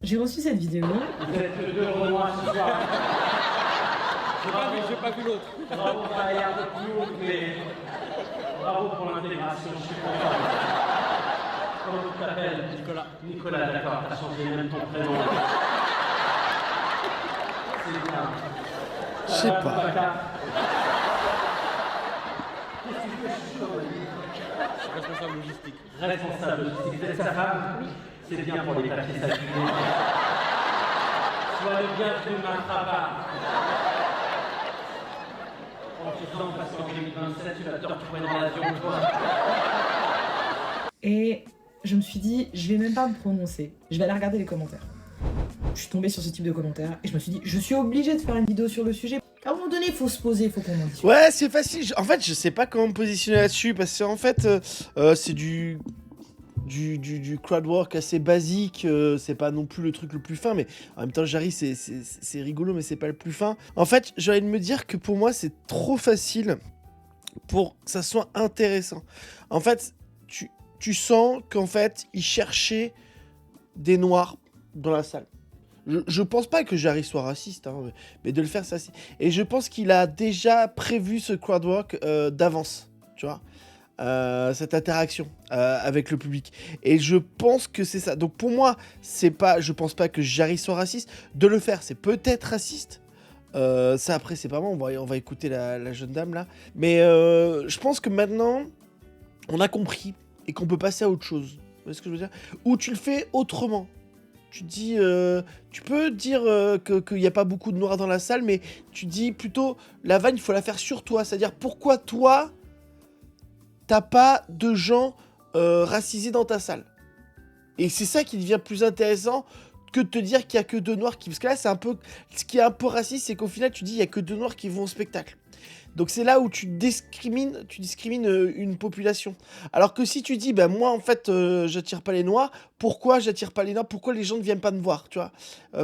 J'ai reçu cette vidéo. Vous êtes que deux Renois ce soir. J'ai pas vu l'autre. Bravo pour la l'air de plus haut, mais bravo pour l'intégration, je suis content. Comment tu t'appelles? Nicolas. Nicolas, d'accord, t'as changé même ton prénom. C'est bien. Je sais pas. Qu'est-ce que tu fais, Chouchou? Responsable logistique. Responsable logistique. Vous êtes sa femme? Oui. C'est bien pour les papiers saturés. Sois le bienvenu, m'attrapa. En faisant parce qu'en 2027, tu vas te retrouver dans l'avion, toi. Et je me suis dit, je vais même pas me prononcer. Je vais aller regarder les commentaires. Je suis tombée sur ce type de commentaires et je me suis dit, je suis obligée de faire une vidéo sur le sujet. À un moment donné, il faut se poser, il faut qu'on en discute. Ouais, c'est facile. En fait, je sais pas comment me positionner là-dessus parce qu'en fait, c'est du crowd work assez basique. C'est pas non plus le truc le plus fin, mais en même temps, Jarry, c'est rigolo, mais c'est pas le plus fin. En fait, j'ai envie de me dire que pour moi, c'est trop facile pour que ça soit intéressant. En fait, tu sens qu'en fait, il cherchait des noirs dans la salle. Je pense pas que Jarry soit raciste, hein, mais de le faire, ça c'est. Et je pense qu'il a déjà prévu ce crowdwork d'avance, tu vois, cette interaction avec le public. Et je pense que c'est ça. Donc pour moi, c'est pas, je pense pas que Jarry soit raciste. De le faire, c'est peut-être raciste. Ça après, c'est pas moi. On va écouter la jeune dame là. Mais je pense que maintenant, on a compris et qu'on peut passer à autre chose. Vous voyez ce que je veux dire? Ou tu le fais autrement. Tu dis, tu peux dire qu'il n'y a pas beaucoup de noirs dans la salle, mais tu dis plutôt, la vanne, il faut la faire sur toi. C'est-à-dire, pourquoi toi, t'as pas de gens racisés dans ta salle? Et c'est ça qui devient plus intéressant que de te dire qu'il n'y a que deux noirs qui... Parce que là, c'est un peu... Ce qui est un peu raciste, c'est qu'au final, tu dis, il n'y a que deux noirs qui vont au spectacle. Donc c'est là où tu discrimines une population. Alors que si tu dis, ben moi en fait j'attire pas les noirs, pourquoi j'attire pas les noirs? Pourquoi les gens ne viennent pas me voir, tu vois?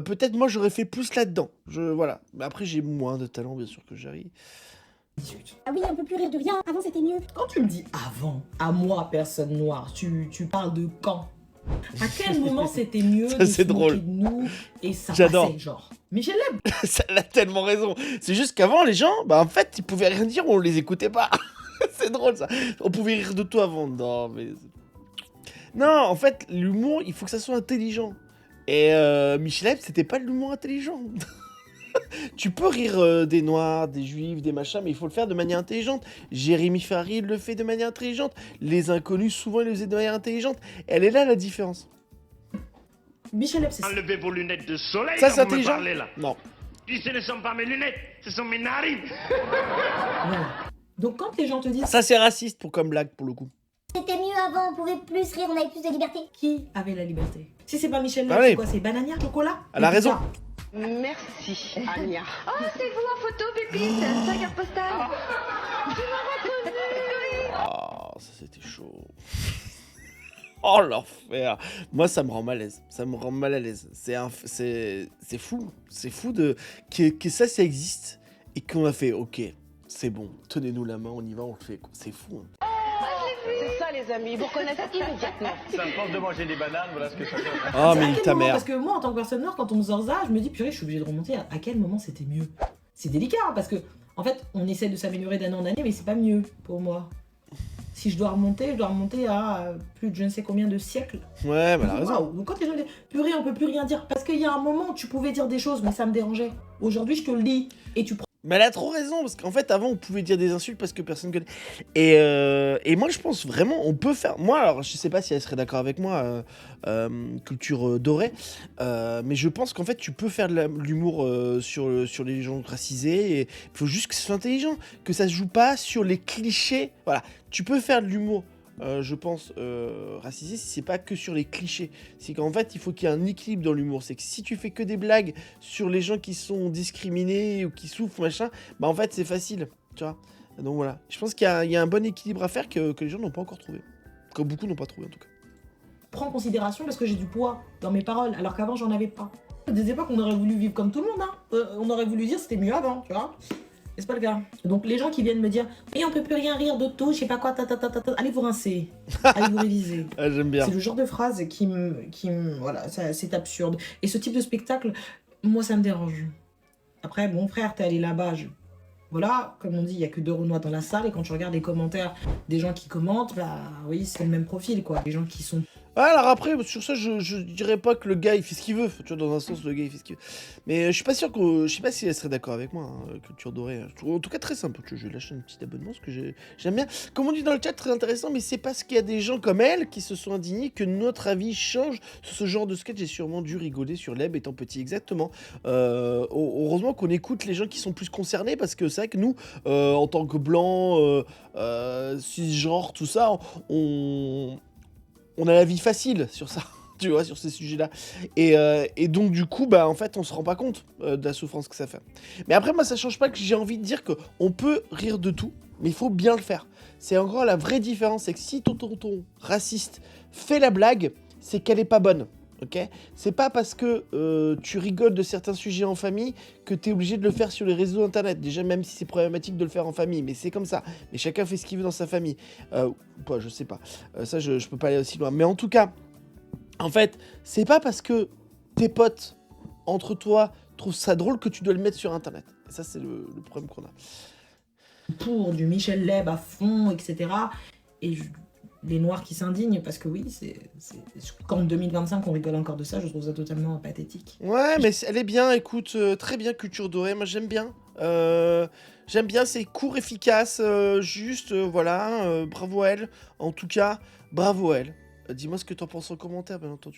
Peut-être moi j'aurais fait plus là-dedans. Voilà. Mais après j'ai moins de talent bien sûr que Jarry. Ah oui, on peut plus rire de rien, avant c'était mieux. Quand tu me dis avant, à moi, personne noire, tu parles de quand? À quel moment c'était mieux Ça, de c'est se moquer drôle. de nous et ça J'adore. passait, genre. Michel Leb. Ça a tellement raison. C'est juste qu'avant les gens, bah en fait ils pouvaient rien dire, on les écoutait pas. C'est drôle ça. On pouvait rire de tout avant. Non mais... Non, en fait l'humour, il faut que ça soit intelligent. Et Michel Leb, c'était pas de l'humour intelligent. Tu peux rire des noirs, des juifs, des machins, mais il faut le faire de manière intelligente. Jérémy Ferrari le fait de manière intelligente. Les inconnus, souvent, ils le faisaient de manière intelligente. Elle est là, la différence. Michel Leb, c'est ça. Enlevez vos lunettes de soleil Ça, quand c'est vous me intelligent? parlez là. Non. Puis ce ne sont pas mes lunettes, ce sont mes narines. Voilà. Donc quand les gens te disent Ça, c'est raciste pour comme blague, pour le coup. C'était mieux avant, on pouvait plus rire, on avait plus de liberté. qui avait la liberté? Si c'est pas Michel Leb, Ah oui. c'est quoi? C'est Banania, chocolat? Elle a Et raison. pizza. Merci, Anya. Oh, c'est vous en photo, Pépite. Ta carte postale. Oh, ça, c'était chaud. Oh, l'enfer. Moi, ça me rend mal à l'aise. Ça me rend mal à l'aise. C'est fou. C'est fou que ça existe. Et qu'on a fait, ok, c'est bon. Tenez-nous la main, on y va, on le fait. C'est fou. Hein. C'est ça, les amis, vous reconnaissez immédiatement. Ça me force de manger des bananes, voilà ce que ça fait. Oh, C'est mais à quel ta moment? mère. Parce que moi, en tant que personne noire, quand on me sort ça, je me dis, purée, je suis obligée de remonter. À quel moment c'était mieux? C'est délicat, hein, parce que, en fait, on essaie de s'améliorer d'année en année, mais c'est pas mieux pour moi. Si je dois remonter à plus de je ne sais combien de siècles. Ouais, mais elle a raison. Waouh. Donc quand les gens disent, purée, on peut plus rien dire. Parce qu'il y a un moment où tu pouvais dire des choses, mais ça me dérangeait. Aujourd'hui, je te le dis. Et tu prends. Mais elle a trop raison, parce qu'en fait, avant, on pouvait dire des insultes parce que personne connaît. Et moi, je pense vraiment, on peut faire... Moi, alors, je sais pas si elle serait d'accord avec moi, culture dorée, mais je pense qu'en fait, tu peux faire de l'humour sur les gens racisés, et il faut juste que ce soit intelligent, que ça se joue pas sur les clichés. Voilà, tu peux faire de l'humour, je pense, racisé, si c'est pas que sur les clichés. C'est qu'en fait, il faut qu'il y ait un équilibre dans l'humour. C'est que si tu fais que des blagues sur les gens qui sont discriminés ou qui souffrent, machin, bah en fait, c'est facile, tu vois. Donc voilà, je pense qu'il y a un bon équilibre à faire que les gens n'ont pas encore trouvé. Que beaucoup n'ont pas trouvé, en tout cas. Prends en considération parce que j'ai du poids dans mes paroles, alors qu'avant, j'en avais pas. Des époques, on aurait voulu vivre comme tout le monde, hein. On aurait voulu dire c'était mieux avant, tu vois. Mais c'est pas le cas. Donc les gens qui viennent me dire oui, on peut plus rien rire de tout, je sais pas quoi, allez vous rincer, allez vous réviser. Ah, j'aime bien. C'est le genre de phrase qui me voilà, c'est absurde. Et ce type de spectacle, moi ça me dérange. Après, bon frère, t'es allé là-bas, voilà, comme on dit, il y a que 2 Renois dans la salle, et quand tu regardes les commentaires des gens qui commentent, bah oui, c'est le même profil, quoi. Les gens qui sont... Ah, alors après, sur ça, je dirais pas que le gars il fait ce qu'il veut. Tu vois, dans un sens, le gars il fait ce qu'il veut. Mais je suis pas sûr que. Je sais pas si elle serait d'accord avec moi, hein, Culture Dorée. En tout cas, très simple. Je vais lâcher un petit abonnement parce que j'aime bien. Comme on dit dans le chat, très intéressant, mais c'est parce qu'il y a des gens comme elle qui se sont indignés que notre avis change sur ce genre de sketch. J'ai sûrement dû rigoler sur Leb étant petit, exactement. Heureusement qu'on écoute les gens qui sont plus concernés parce que c'est vrai que nous, en tant que blancs, cisgenres, tout ça, on a la vie facile sur ça, tu vois, sur ces sujets-là. Et donc, du coup, bah, en fait, on se rend pas compte de la souffrance que ça fait. Mais après, moi, ça change pas que j'ai envie de dire qu'on peut rire de tout, mais il faut bien le faire. C'est encore la vraie différence, c'est que si ton tonton raciste fait la blague, c'est qu'elle est pas bonne. Ok, c'est pas parce que tu rigoles de certains sujets en famille que t'es obligé de le faire sur les réseaux internet. Déjà, même si c'est problématique de le faire en famille, mais c'est comme ça. Mais chacun fait ce qu'il veut dans sa famille. Ou pas, je sais pas. Ça, je peux pas aller aussi loin. Mais en tout cas, en fait, c'est pas parce que tes potes, entre toi, trouvent ça drôle que tu dois le mettre sur internet. Et ça, c'est le problème qu'on a. Pour du Michel Leb à fond, etc. Et les Noirs qui s'indignent, parce que oui, quand en 2025 on rigole encore de ça, je trouve ça totalement pathétique. Ouais, mais elle est bien, écoute, très bien Culture Dorée, moi j'aime bien. J'aime bien, c'est court, efficace, juste, voilà, bravo à elle. En tout cas, bravo à elle. Dis-moi ce que t'en penses en commentaire, bien entendu.